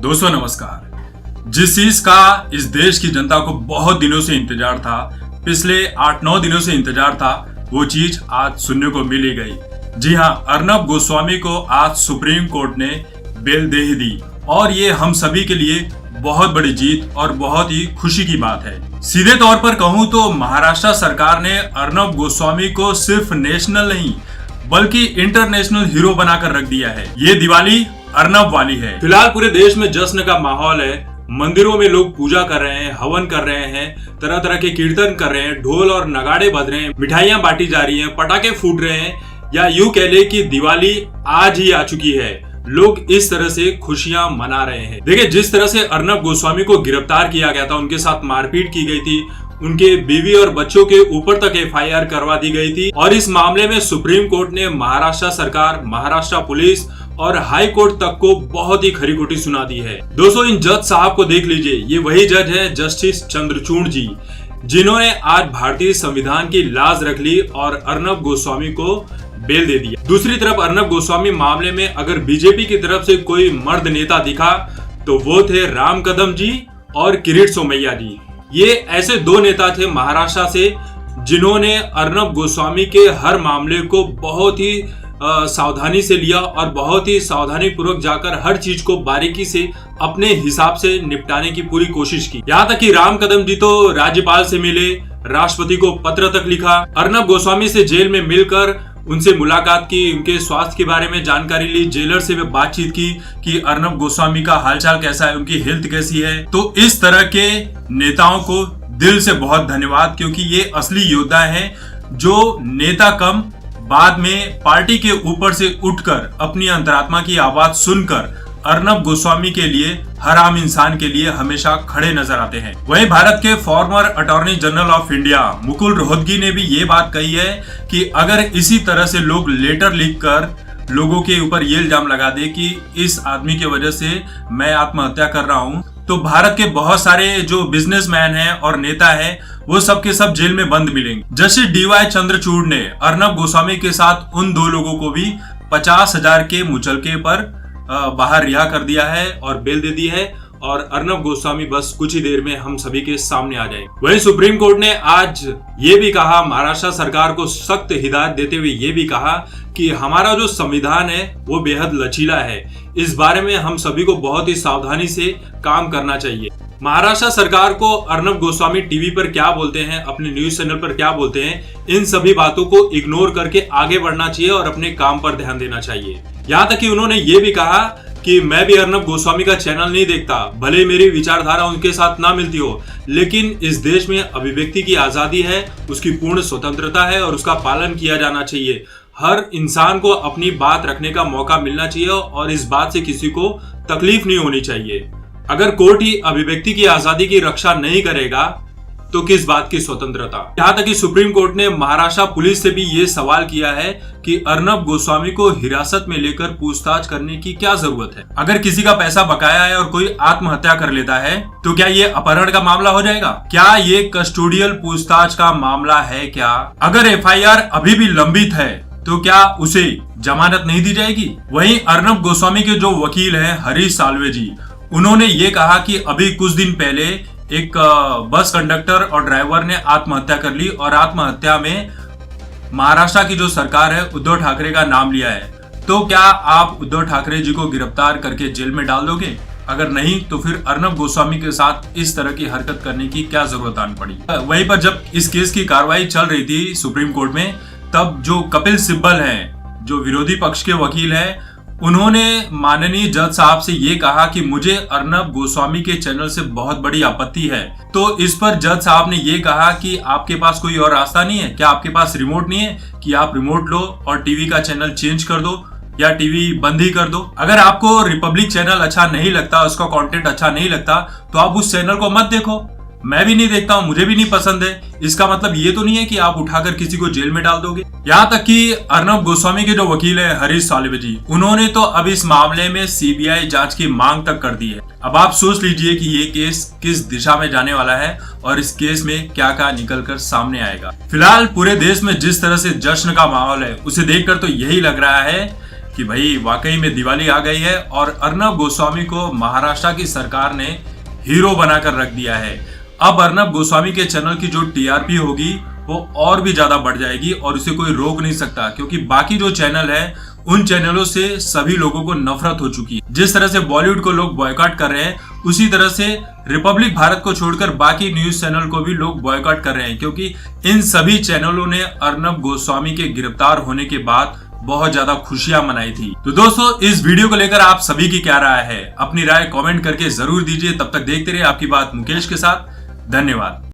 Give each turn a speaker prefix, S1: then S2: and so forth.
S1: दोस्तों नमस्कार। जिस चीज का इस देश की जनता को बहुत दिनों से इंतजार था, पिछले 8-9 दिनों से इंतजार था, वो चीज आज सुनने को मिल ही गई। जी हाँ, अर्नब गोस्वामी को आज सुप्रीम कोर्ट ने बेल दे ही दी और ये हम सभी के लिए बहुत बड़ी जीत और बहुत ही खुशी की बात है। सीधे तौर पर कहूँ तो महाराष्ट्र सरकार ने अर्नब गोस्वामी को सिर्फ नेशनल नहीं बल्कि इंटरनेशनल हीरो बनाकर रख दिया है। ये दिवाली अर्नब वाली है। फिलहाल पूरे देश में जश्न का माहौल है। मंदिरों में लोग पूजा कर रहे हैं, हवन कर रहे हैं, तरह तरह के कीर्तन कर रहे हैं, ढोल और नगाड़े बज रहे हैं, मिठाइयां बांटी जा रही हैं, पटाखे फूट रहे हैं, या यूं कह ले कि दिवाली आज ही आ चुकी है। लोग इस तरह से खुशियां मना रहे हैं। देखिए, जिस तरह से अर्नब गोस्वामी को गिरफ्तार किया गया था, उनके साथ मारपीट की गई थी, उनके बीवी और बच्चों के ऊपर तक एफआईआर करवा दी गई थी और इस मामले में सुप्रीम कोर्ट ने महाराष्ट्र सरकार, महाराष्ट्र पुलिस और हाई कोर्ट तक को बहुत ही खरी खोटी सुना दी है। दोस्तों, इन जज साहब को देख लीजिए। ये वही जज है, जस्टिस चंद्रचूड़ जी, जिन्होंने आज भारतीय संविधान की लाज रख ली और अर्नब गोस्वामी को बेल दे दिया। दूसरी तरफ अर्नब गोस्वामी मामले में अगर बीजेपी की तरफ से कोई मर्द नेता दिखा तो वो थे राम कदम जी और किरीट सोमैया जी। ये ऐसे दो नेता थे महाराष्ट्र से जिन्होंने अर्नब गोस्वामी के हर मामले को बहुत ही सावधानी से लिया और बहुत ही सावधानी पूर्वक जाकर हर चीज को बारीकी से अपने हिसाब से निपटाने की पूरी कोशिश की। यहाँ तक कि राम कदम जी तो राज्यपाल से मिले, राष्ट्रपति को पत्र तक लिखा, अर्नब गोस्वामी से जेल में मिलकर उनसे मुलाकात की, उनके स्वास्थ्य के बारे में जानकारी ली, जेलर से भी बातचीत की कि अर्नब गोस्वामी का हालचाल कैसा है, उनकी हेल्थ कैसी है। तो इस तरह के नेताओं को दिल से बहुत धन्यवाद, क्योंकि ये असली योद्धा हैं जो नेता कम बाद में पार्टी के ऊपर से उठकर अपनी अंतरात्मा की आवाज सुनकर अर्नब गोस्वामी के लिए, हर आम इंसान के लिए हमेशा खड़े नजर आते हैं। वहीं भारत के farmer attorney general of India Mukul Rohatgi ने भी ये बात कही है कि अगर इसी तरह से लोग लेटर लिखकर लोगों के ऊपर ये इल्जाम लगा दे कि इस आदमी की वजह से मैं आत्महत्या कर रहा हूं, तो भारत के बहुत सारे जो बिजनेसमैन हैं और नेता हैं वो सब के सब जेल में बंद मिलेंगे। जस्टिस डीवाई चंद्रचूड़ ने अर्नब गोस्वामी के साथ उन दो लोगों को भी 50,000 के मुचलके पर बाहर रिहा कर दिया है और बेल दे दी है और अर्नब गोस्वामी बस कुछ ही देर में हम सभी के सामने आ जाएंगे। वहीं सुप्रीम कोर्ट ने आज ये भी कहा, महाराष्ट्र सरकार को सख्त हिदायत देते हुए ये भी कहा कि हमारा जो संविधान है वो बेहद लचीला है। इस बारे में हम सभी को बहुत ही सावधानी से काम करना चाहिए। महाराष्ट्र सरकार को अर्नब गोस्वामी टीवी पर क्या बोलते हैं, अपने न्यूज चैनल पर क्या बोलते हैं, इन सभी बातों को इग्नोर करके आगे बढ़ना चाहिए और अपने काम पर ध्यान देना चाहिए। यहाँ तक कि उन्होंने ये भी कहा कि मैं भी अर्नब गोस्वामी का चैनल नहीं देखता, भले मेरी विचारधारा उनके साथ ना मिलती हो, लेकिन इस देश में अभिव्यक्ति की आजादी है, उसकी पूर्ण स्वतंत्रता है और उसका पालन किया जाना चाहिए। हर इंसान को अपनी बात रखने का मौका मिलना चाहिए और इस बात से किसी को तकलीफ नहीं होनी चाहिए। अगर कोर्ट ही अभिव्यक्ति की आजादी की रक्षा नहीं करेगा तो किस बात की स्वतंत्रता। यहाँ तक कि सुप्रीम कोर्ट ने महाराष्ट्र पुलिस से भी ये सवाल किया है कि अर्नब गोस्वामी को हिरासत में लेकर पूछताछ करने की क्या जरूरत है। अगर किसी का पैसा बकाया है और कोई आत्महत्या कर लेता है तो क्या ये अपहरण का मामला हो जाएगा? क्या ये कस्टोडियल पूछताछ का मामला है? क्या अगर एफआईआर अभी भी लंबित है तो क्या उसे जमानत नहीं दी जाएगी? वहीं अर्नब गोस्वामी के जो वकील हैं हरीश साल्वे जी, उन्होंने ये कहा कि अभी कुछ दिन पहले एक बस कंडक्टर और ड्राइवर ने आत्महत्या कर ली और आत्महत्या में महाराष्ट्र की जो सरकार है उद्धव ठाकरे का नाम लिया है। तो क्या आप उद्धव ठाकरे जी को गिरफ्तार करके जेल में डाल दोगे? अगर नहीं तो फिर अर्नब गोस्वामी के साथ इस तरह की हरकत करने की क्या जरूरत आन पड़ी? वहीं पर जब इस केस की कार्रवाई चल रही थी सुप्रीम कोर्ट में, तब जो कपिल सिब्बल हैं, जो विरोधी पक्ष के वकील हैं, उन्होंने माननीय जज साहब से ये कहा कि मुझे अर्नब गोस्वामी के चैनल से बहुत बड़ी आपत्ति है। तो इस पर जज साहब ने ये कहा कि आपके पास कोई और रास्ता नहीं है क्या? आपके पास रिमोट नहीं है कि आप रिमोट लो और टीवी का चैनल चेंज कर दो या टीवी बंद ही कर दो? अगर आपको रिपब्लिक चैनल अच्छा नहीं लगता, उसका कंटेंट अच्छा नहीं लगता, तो आप उस चैनल को मत देखो। मैं भी नहीं देखता हूँ, मुझे भी नहीं पसंद है। इसका मतलब ये तो नहीं है कि आप उठाकर किसी को जेल में डाल दोगे। यहाँ तक कि अर्नब गोस्वामी के जो वकील है हरीश साल्वे जी, उन्होंने तो अब इस मामले में सीबीआई जांच की मांग तक कर दी है। अब आप सोच लीजिए कि ये केस किस दिशा में जाने वाला है और इस केस में क्या क्या निकल कर सामने आएगा। फिलहाल पूरे देश में जिस तरह से जश्न का माहौल है, उसे देखकर तो यही लग रहा है कि भाई वाकई में दिवाली आ गई है और अर्नब गोस्वामी को महाराष्ट्र की सरकार ने हीरो बनाकर रख दिया है। अब अर्नब गोस्वामी के चैनल की जो टीआरपी होगी वो और भी ज्यादा बढ़ जाएगी और उसे कोई रोक नहीं सकता, क्योंकि बाकी जो चैनल है उन चैनलों से सभी लोगों को नफरत हो चुकी है। जिस तरह से बॉलीवुड को लोग बॉयकॉट कर रहे हैं, उसी तरह से रिपब्लिक भारत को छोड़कर बाकी न्यूज चैनल को भी लोग बॉयकॉट कर रहे हैं, क्योंकि इन सभी चैनलों ने अर्नब गोस्वामी के गिरफ्तार होने के बाद बहुत ज्यादा खुशियां मनाई थी। तो दोस्तों, इस वीडियो को लेकर आप सभी की क्या राय है? अपनी राय कमेंट करके जरूर दीजिए। तब तक देखते रहिए आपकी बात मुकेश के साथ। धन्यवाद।